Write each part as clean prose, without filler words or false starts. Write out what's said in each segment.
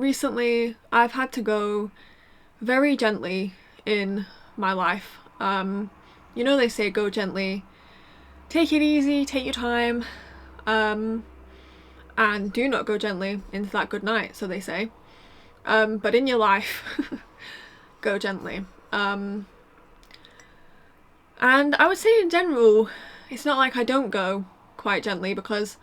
Recently, I've had to go very gently in my life. They say go gently, take it easy, take your time, um, and do not go gently into that good night, so they say. But in your life, go gently. And I would say in general, it's not like I don't go quite gently because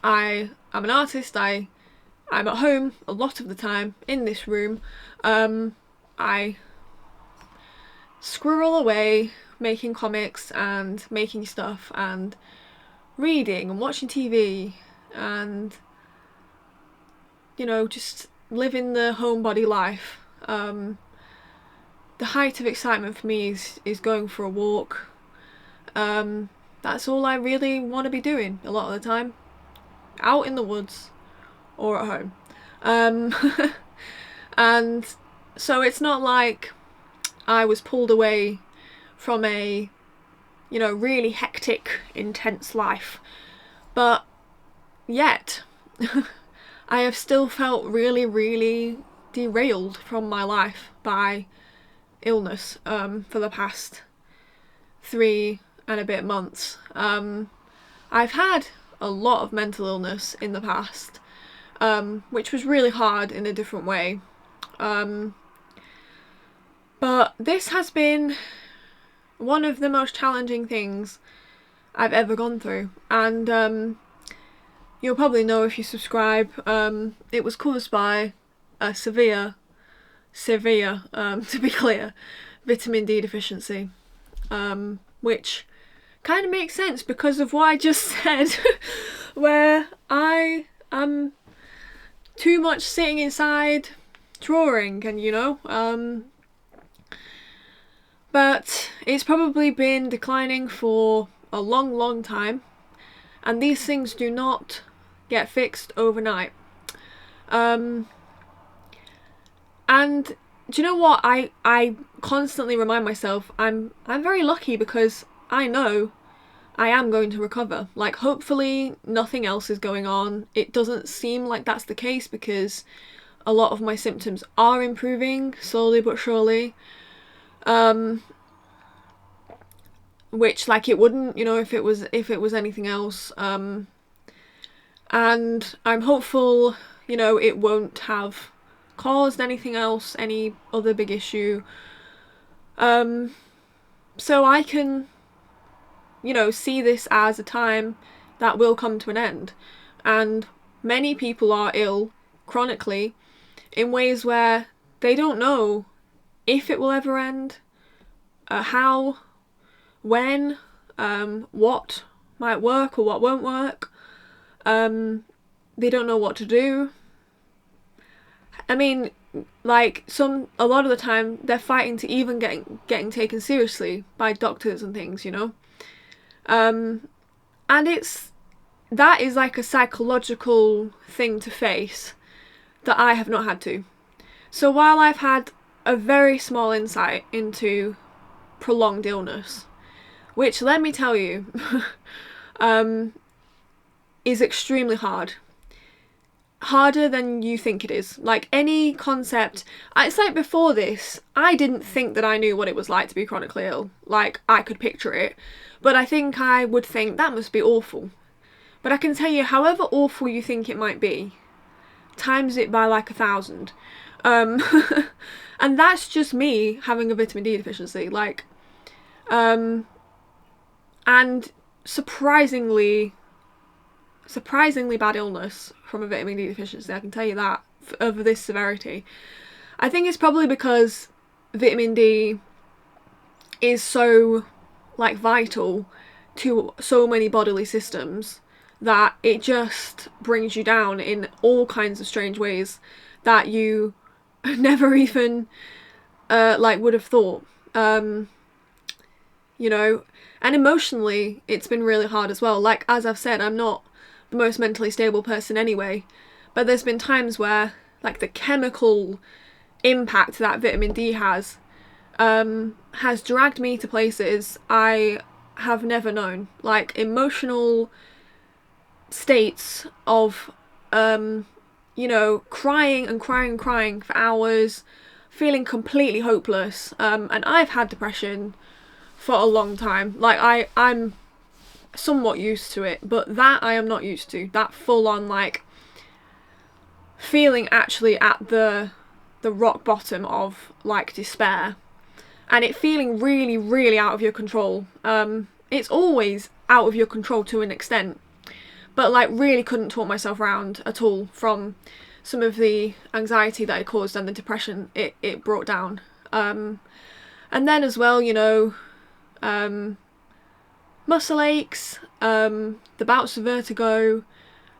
I'm an artist. I'm at home a lot of the time in this room. I squirrel away making comics and making stuff and reading and watching TV and just living the homebody life. The height of excitement for me is going for a walk. That's all I really want to be doing a lot of the time, out in the woods or at home. And so it's not like I was pulled away from a really hectic, intense life, but yet I have still felt really, really derailed from my life by illness for the past 3 and a bit months. I've had a lot of mental illness in the past, which was really hard in a different way. But this has been one of the most challenging things I've ever gone through, and you'll probably know if you subscribe. It was caused by a severe, to be clear, vitamin D deficiency, which kind of makes sense because of what I just said, where I am too much sitting inside drawing and but it's probably been declining for a long, long time, and these things do not get fixed overnight. And do you know what? I constantly remind myself I'm very lucky because I know I am going to recover. Like, hopefully nothing else is going on. It doesn't seem like that's the case because a lot of my symptoms are improving slowly but surely. Which, like, it wouldn't, if it was anything else. And I'm hopeful, it won't have caused anything else, any other big issue. So I can, see this as a time that will come to an end. And many people are ill chronically in ways where they don't know if it will ever end, how, when, what might work or what won't work. They don't know what to do. I mean, like, a lot of the time they're fighting to even getting taken seriously by doctors and things, and that is like a psychological thing to face that I have not had to. So while I've had a very small insight into prolonged illness, which, let me tell you, is extremely hard. Harder than you think it is. Like, any concept, it's like before this, I didn't think that I knew what it was like to be chronically ill. Like, I could picture it, but I think I would think that must be awful. But I can tell you, however awful you think it might be, times it by like 1,000. And that's just me having a vitamin D deficiency. Like, and surprisingly bad illness from a vitamin D deficiency, I can tell you that, of this severity. I think it's probably because vitamin D is so, like, vital to so many bodily systems that it just brings you down in all kinds of strange ways that you never even would have thought. And emotionally it's been really hard as well. Like, as I've said, I'm not the most mentally stable person anyway, but there's been times where, like, the chemical impact that vitamin D has dragged me to places I have never known. Like, emotional states of you know, crying and crying and crying for hours, feeling completely hopeless. And I've had depression for a long time. Like, I'm somewhat used to it, but that I am not used to. That full on, like, feeling actually at the rock bottom of, like, despair. And it feeling really, really out of your control. It's always out of your control to an extent. But, like, really couldn't talk myself around at all from some of the anxiety that it caused and the depression it brought down. And then as well, you know, muscle aches, the bouts of vertigo,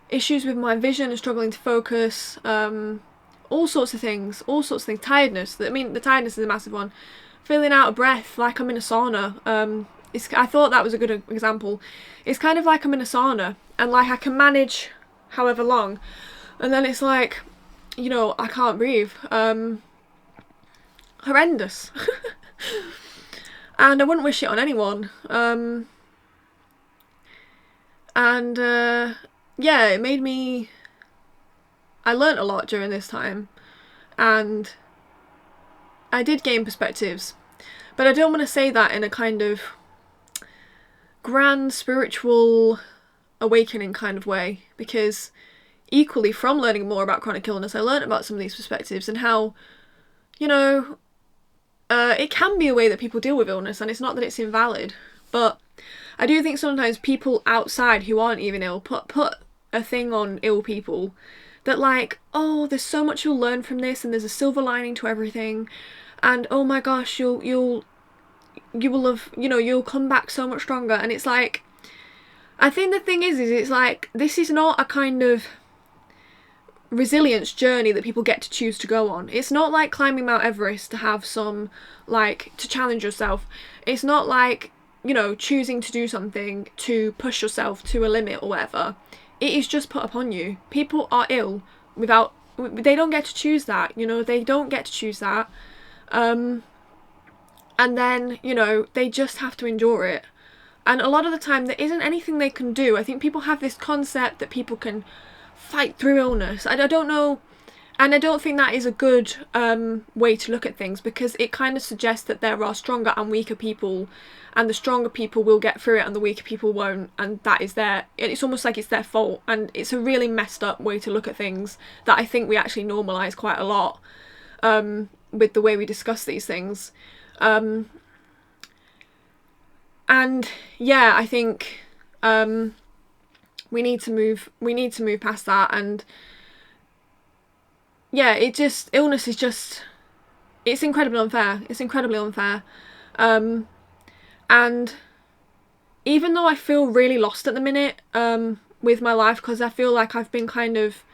issues with my vision and struggling to focus, all sorts of things, tiredness. I mean, the tiredness is a massive one. Feeling out of breath, like I'm in a sauna. I thought that was a good example. It's kind of like I'm in a sauna, and like I can manage however long, and then it's like, you know, I can't breathe. Horrendous. And I wouldn't wish it on anyone. Yeah, it made me... I learnt a lot during this time, and I did gain perspectives, but I don't want to say that in a kind of grand spiritual awakening kind of way, because equally from learning more about chronic illness, I learned about some of these perspectives and how, you know, it can be a way that people deal with illness, and it's not that it's invalid, but I do think sometimes people outside who aren't even ill put a thing on ill people that, like, oh, there's so much you'll learn from this, and there's a silver lining to everything, and oh my gosh, you will have, you know, you'll come back so much stronger. And it's like, I think the thing is it's like, this is not a kind of resilience journey that people get to choose to go on. It's not like climbing Mount Everest to have some, like, to challenge yourself. It's not like, you know, choosing to do something to push yourself to a limit or whatever. It is just put upon you. People are ill without, they don't get to choose that, you know, they don't get to choose that. And then, you know, they just have to endure it. And a lot of the time there isn't anything they can do. I think people have this concept that people can fight through illness. I don't know, and I don't think that is a good way to look at things, because it kind of suggests that there are stronger and weaker people, and the stronger people will get through it and the weaker people won't, and that is it's almost like it's their fault. And it's a really messed up way to look at things that I think we actually normalise quite a lot with the way we discuss these things. And yeah, I think we need to move past that. And yeah, illness is just, it's incredibly unfair. And even though I feel really lost at the minute with my life, because I feel like I've been kind of,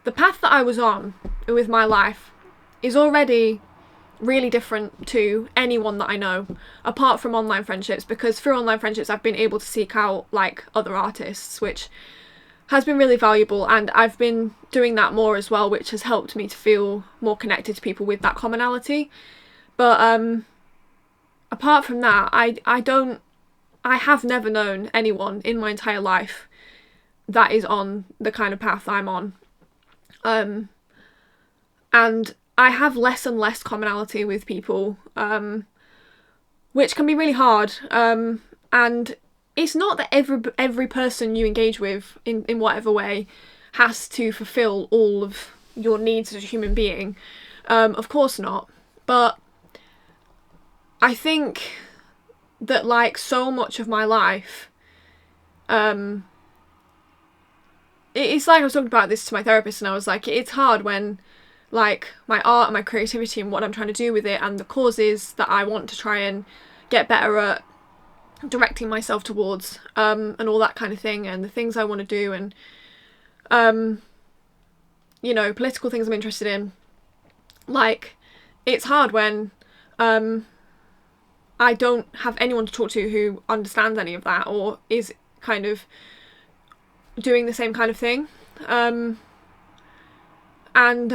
the path that I was on with my life is already really different to anyone that I know, apart from online friendships, because through online friendships I've been able to seek out, like, other artists, which has been really valuable, and I've been doing that more as well, which has helped me to feel more connected to people with that commonality. But apart from that, I have never known anyone in my entire life that is on the kind of path I'm on. And I have less and less commonality with people, which can be really hard. And it's not that every person you engage with in whatever way has to fulfill all of your needs as a human being. Of course not. But I think that, like, so much of my life, it's like I was talking about this to my therapist, and I was like, it's hard when, like, my art and my creativity and what I'm trying to do with it and the causes that I want to try and get better at directing myself towards, and all that kind of thing, and the things I want to do, and you know, political things I'm interested in. Like, it's hard when I don't have anyone to talk to who understands any of that or is kind of doing the same kind of thing. And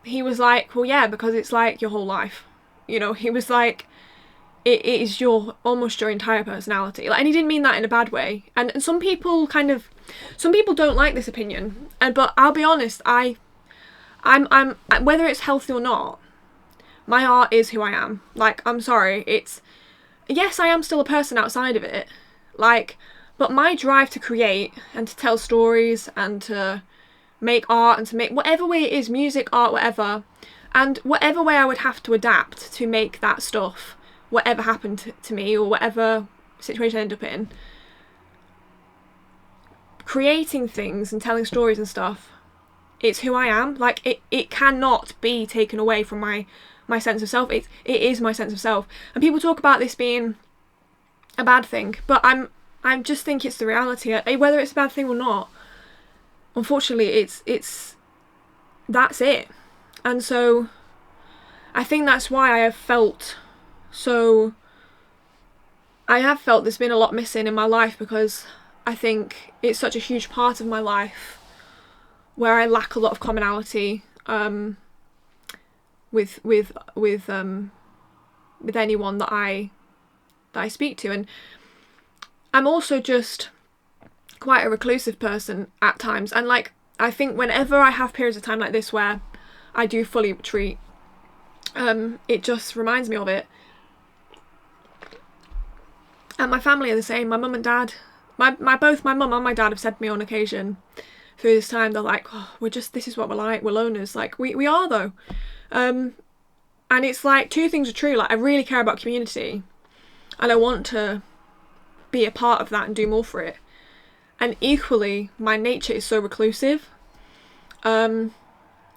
he was like, well, yeah, because it's like your whole life. You know, he was like, it is almost your entire personality. Like, and he didn't mean that in a bad way. And some people don't like this opinion. But I'll be honest, I'm whether it's healthy or not, my art is who I am. Like, I'm sorry, yes, I am still a person outside of it. Like, but my drive to create and to tell stories and to make art and to make whatever way it is, music, art, whatever, and whatever way I would have to adapt to make that stuff, whatever happened to me or whatever situation I end up in, creating things and telling stories and stuff, it's who I am. Like, it cannot be taken away from my sense of self. It is my sense of self. And people talk about this being a bad thing, but I just think it's the reality. Whether it's a bad thing or not, unfortunately, it's that's it. And so I think that's why I have felt there's been a lot missing in my life, because I think it's such a huge part of my life where I lack a lot of commonality with anyone that I speak to. And I'm also just quite a reclusive person at times, and like, I think whenever I have periods of time like this where I do fully retreat, it just reminds me of it. And my family are the same. My mum and dad, both my mum and my dad have said to me on occasion through this time, they're like, oh, this is what we're like, we're loners. Like, we are though. And it's like, two things are true. Like, I really care about community and I want to be a part of that and do more for it. And equally, my nature is so reclusive. And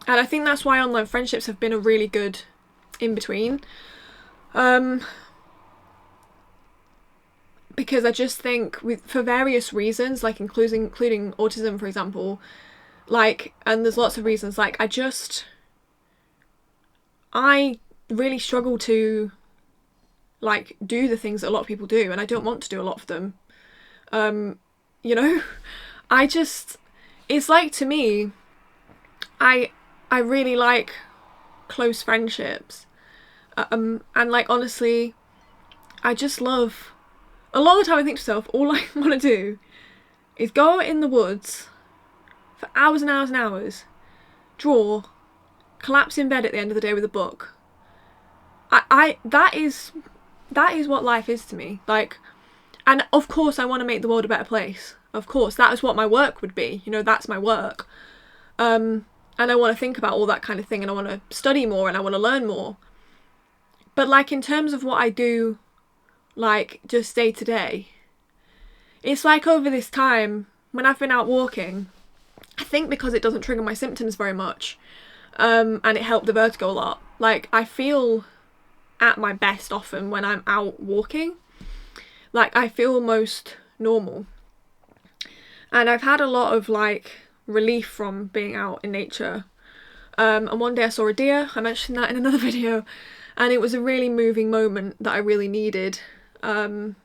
I think that's why online friendships have been a really good in-between. Because I just think, for various reasons, like including autism, for example, like, and there's lots of reasons, like, I really struggle to, like, do the things that a lot of people do, and I don't want to do a lot of them. You know, it's like, to me, I really like close friendships. And like, honestly, I just love, a lot of the time I think to myself, all I want to do is go out in the woods for hours and hours and hours, draw, collapse in bed at the end of the day with a book. That is what life is to me. Like, and of course I want to make the world a better place. Of course, that is what my work would be. You know, that's my work. And I want to think about all that kind of thing, and I want to study more, and I want to learn more. But like, in terms of what I do, like, just day to day, it's like, over this time when I've been out walking, I think because it doesn't trigger my symptoms very much, and it helped the vertigo a lot. Like, I feel at my best often when I'm out walking. Like, I feel most normal. And I've had a lot of, like, relief from being out in nature. And one day I saw a deer. I mentioned that in another video. And it was a really moving moment that I really needed. And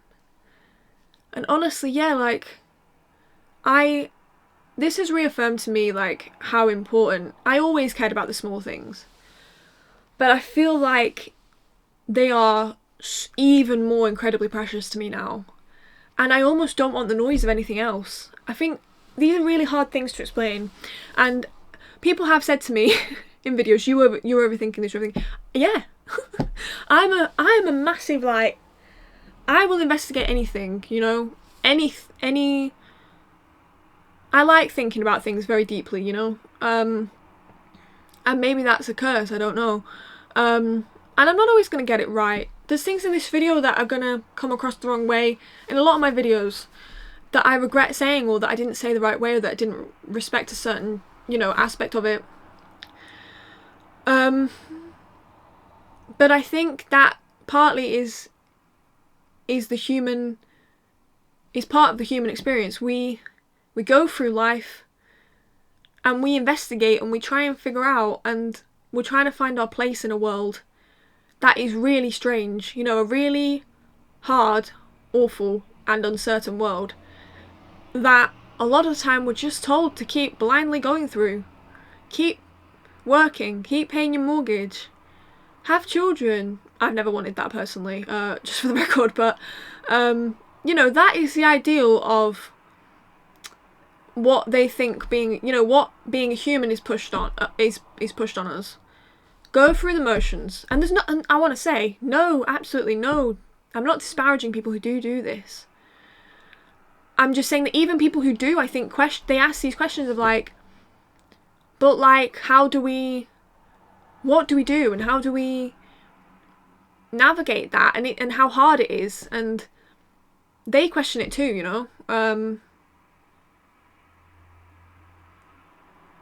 honestly, yeah, like, this has reaffirmed to me, like, how important, I always cared about the small things, but I feel like they are even more incredibly precious to me now. And I almost don't want the noise of anything else. I think these are really hard things to explain. And people have said to me in videos, you're overthinking this, you're overthinking. Yeah. I'm a massive, like, I will investigate anything, you know, any I like thinking about things very deeply, you know, and maybe that's a curse, I don't know, and I'm not always going to get it right. There's things in this video that are going to come across the wrong way, in a lot of my videos, that I regret saying, or that I didn't say the right way, or that I didn't respect a certain, you know, aspect of it. But I think that partly is part of the human experience. We go through life and we investigate and we try and figure out, and we're trying to find our place in a world that is really strange, you know, a really hard, awful and uncertain world that a lot of the time we're just told to keep blindly going through. Keep working, keep paying your mortgage, have children, I've never wanted that personally, just for the record, but you know, that is the ideal of what they think being, you know, what being a human is pushed on is pushed on us. Go through the motions, and there's not. And I want to say no, absolutely no. I'm not disparaging people who do this. I'm just saying that even people who do, I think, they ask these questions of like, but like, what do we do, and how do we navigate that, and how hard it is, and they question it too, you know. And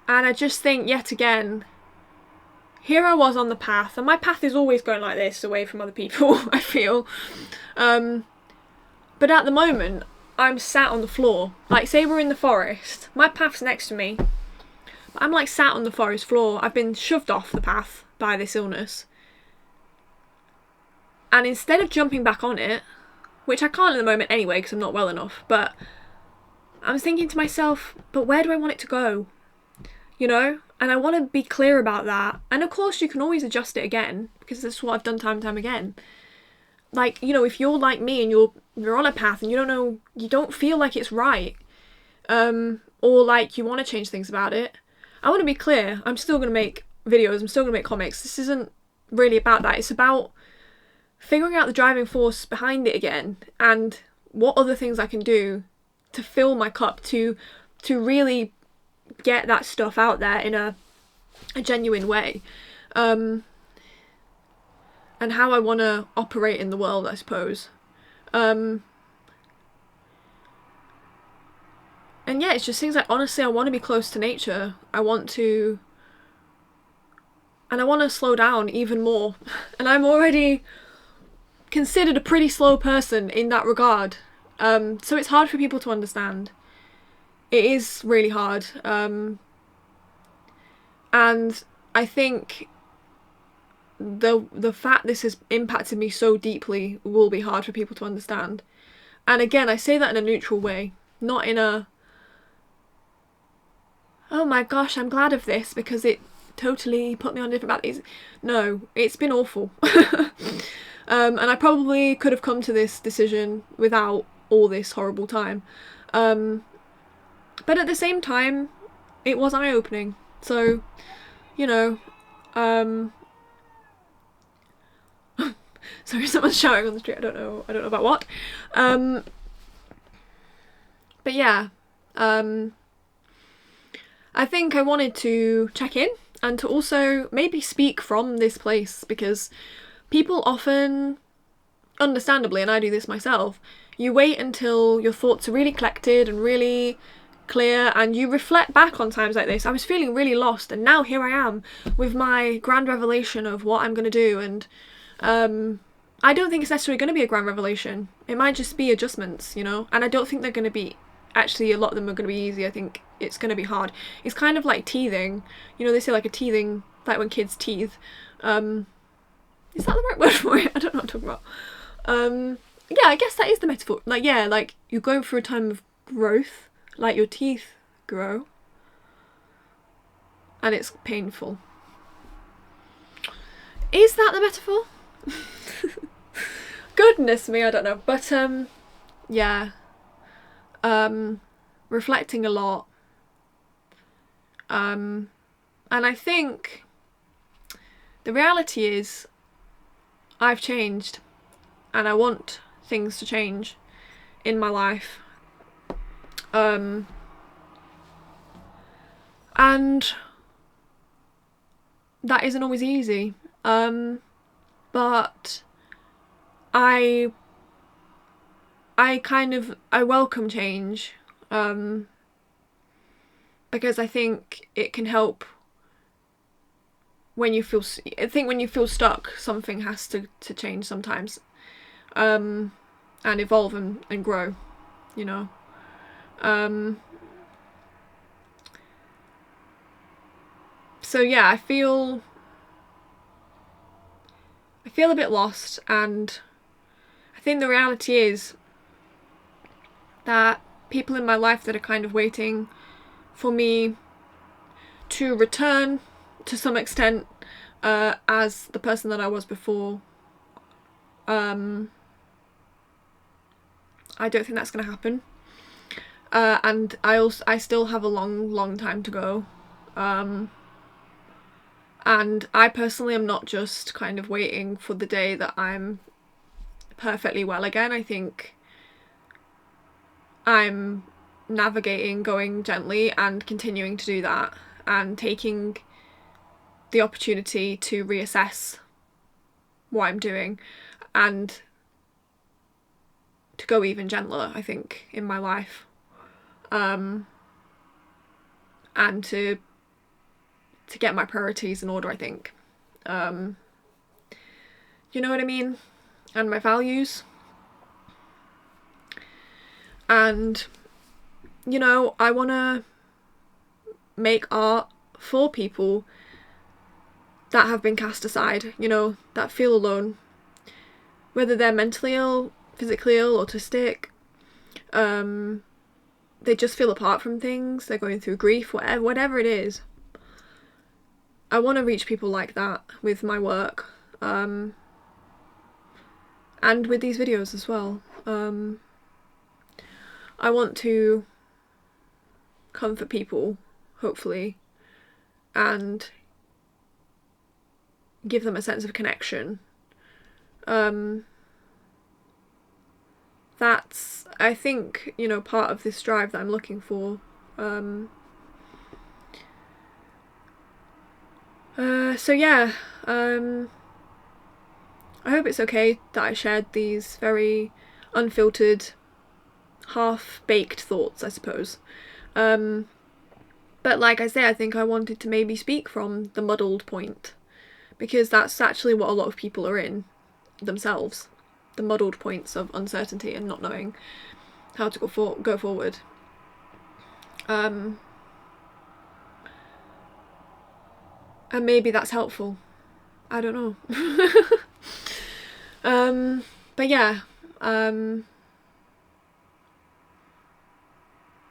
I just think, yet again, here I was on the path, and my path is always going like this, away from other people, I feel. But at the moment, I'm sat on the floor. Like, say we're in the forest, my path's next to me, but I'm like sat on the forest floor. I've been shoved off the path by this illness. And instead of jumping back on it, which I can't at the moment anyway because I'm not well enough, but I was thinking to myself, but where do I want it to go? You know? And I want to be clear about that. And of course you can always adjust it again, because that's what I've done time and time again. Like, you know, if you're like me and you're on a path and you don't feel like it's right, or like you want to change things about it, I want to be clear. I'm still going to make videos, I'm still going to make comics. This isn't really about that. It's about figuring out the driving force behind it again, and what other things I can do to fill my cup, to really get that stuff out there in a genuine way, and how I want to operate in the world, I suppose. And yeah, it's just things like, honestly, I want to be close to nature. I want to slow down even more. And I'm already considered a pretty slow person in that regard. So it's hard for people to understand. It is really hard. And I think the fact this has impacted me so deeply will be hard for people to understand. And again, I say that in a neutral way, not in a, oh my gosh, I'm glad of this because it totally put me on different paths. No, it's been awful. And I probably could have come to this decision without all this horrible time. But at the same time, it was eye-opening. So, you know, sorry, someone's shouting on the street. I don't know about what. But yeah, I think I wanted to check in and to also maybe speak from this place, because people often, understandably, and I do this myself, you wait until your thoughts are really collected and really clear and you reflect back on times like this. I was feeling really lost, and now here I am with my grand revelation of what I'm going to do, and I don't think it's necessarily going to be a grand revelation. It might just be adjustments, you know, and I don't think they're going to be, actually a lot of them are going to be easy. I think it's going to be hard. It's kind of like teething, you know, they say like a teething, like when kids teeth. Is that the right word for it? I don't know what I'm talking about. Yeah, I guess that is the metaphor. Like, yeah, like you're going through a time of growth, like your teeth grow, and it's painful. Is that the metaphor? Goodness me, I don't know. But yeah, reflecting a lot, and I think the reality is I've changed, and I want things to change in my life. And that isn't always easy. But I welcome change, because I think it can help when you feel, when you feel stuck, something has to change sometimes, and evolve and grow, you know. So yeah, I feel a bit lost, and I think the reality is that people in my life that are kind of waiting for me to return to some extent as the person that I was before I don't think that's going to happen. And I still have a long time to go. And I personally am not just kind of waiting for the day that I'm perfectly well again. I think I'm navigating, going gently and continuing to do that, and taking the opportunity to reassess what I'm doing and to go even gentler, I think, in my life. And to get my priorities in order, I think. You know what I mean? And my values. And, you know, I want to make art for people that have been cast aside, you know, that feel alone. Whether they're mentally ill, physically ill, autistic, they just feel apart from things, they're going through grief, whatever it is. I want to reach people like that with my work, and with these videos as well. I want to comfort people, hopefully, and give them a sense of connection. That's, I think, you know, part of this drive that I'm looking for. So yeah, I hope it's okay that I shared these very unfiltered, half-baked thoughts, I suppose. But like I say, I think I wanted to maybe speak from the muddled point, because that's actually what a lot of people are in themselves. The muddled points of uncertainty and not knowing how to go forward. And maybe that's helpful. I don't know. But yeah.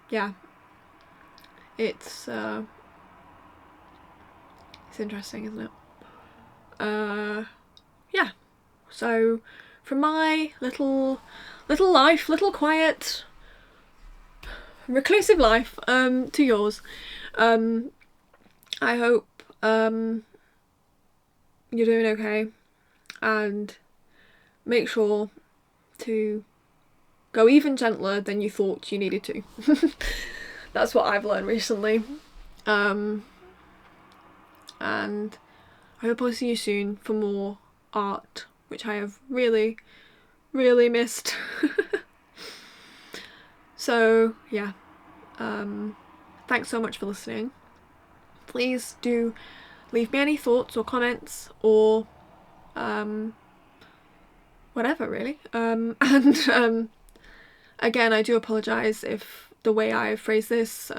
Yeah. It's interesting, isn't it? Yeah. So from my little life, little quiet reclusive life, to yours, I hope you're doing okay, and make sure to go even gentler than you thought you needed to. That's what I've learned recently. And I hope I'll see you soon for more art, which I have really missed. So yeah, thanks so much for listening. Please do leave me any thoughts or comments or whatever, really. And again, I do apologise if the way I phrased this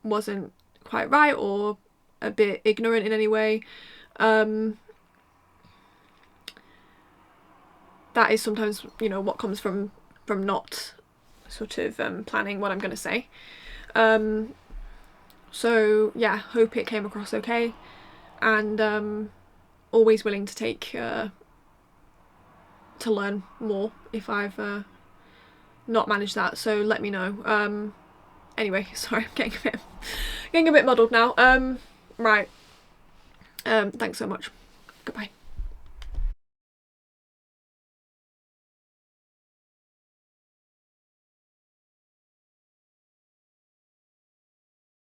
wasn't quite right or a bit ignorant in any way. That is sometimes, you know, what comes from not sort of planning what I'm going to say. So yeah, hope it came across okay, and always willing to take to learn more if I've not managed that, so let me know. Anyway, sorry, I'm getting a bit muddled now. Right. Thanks so much. Goodbye.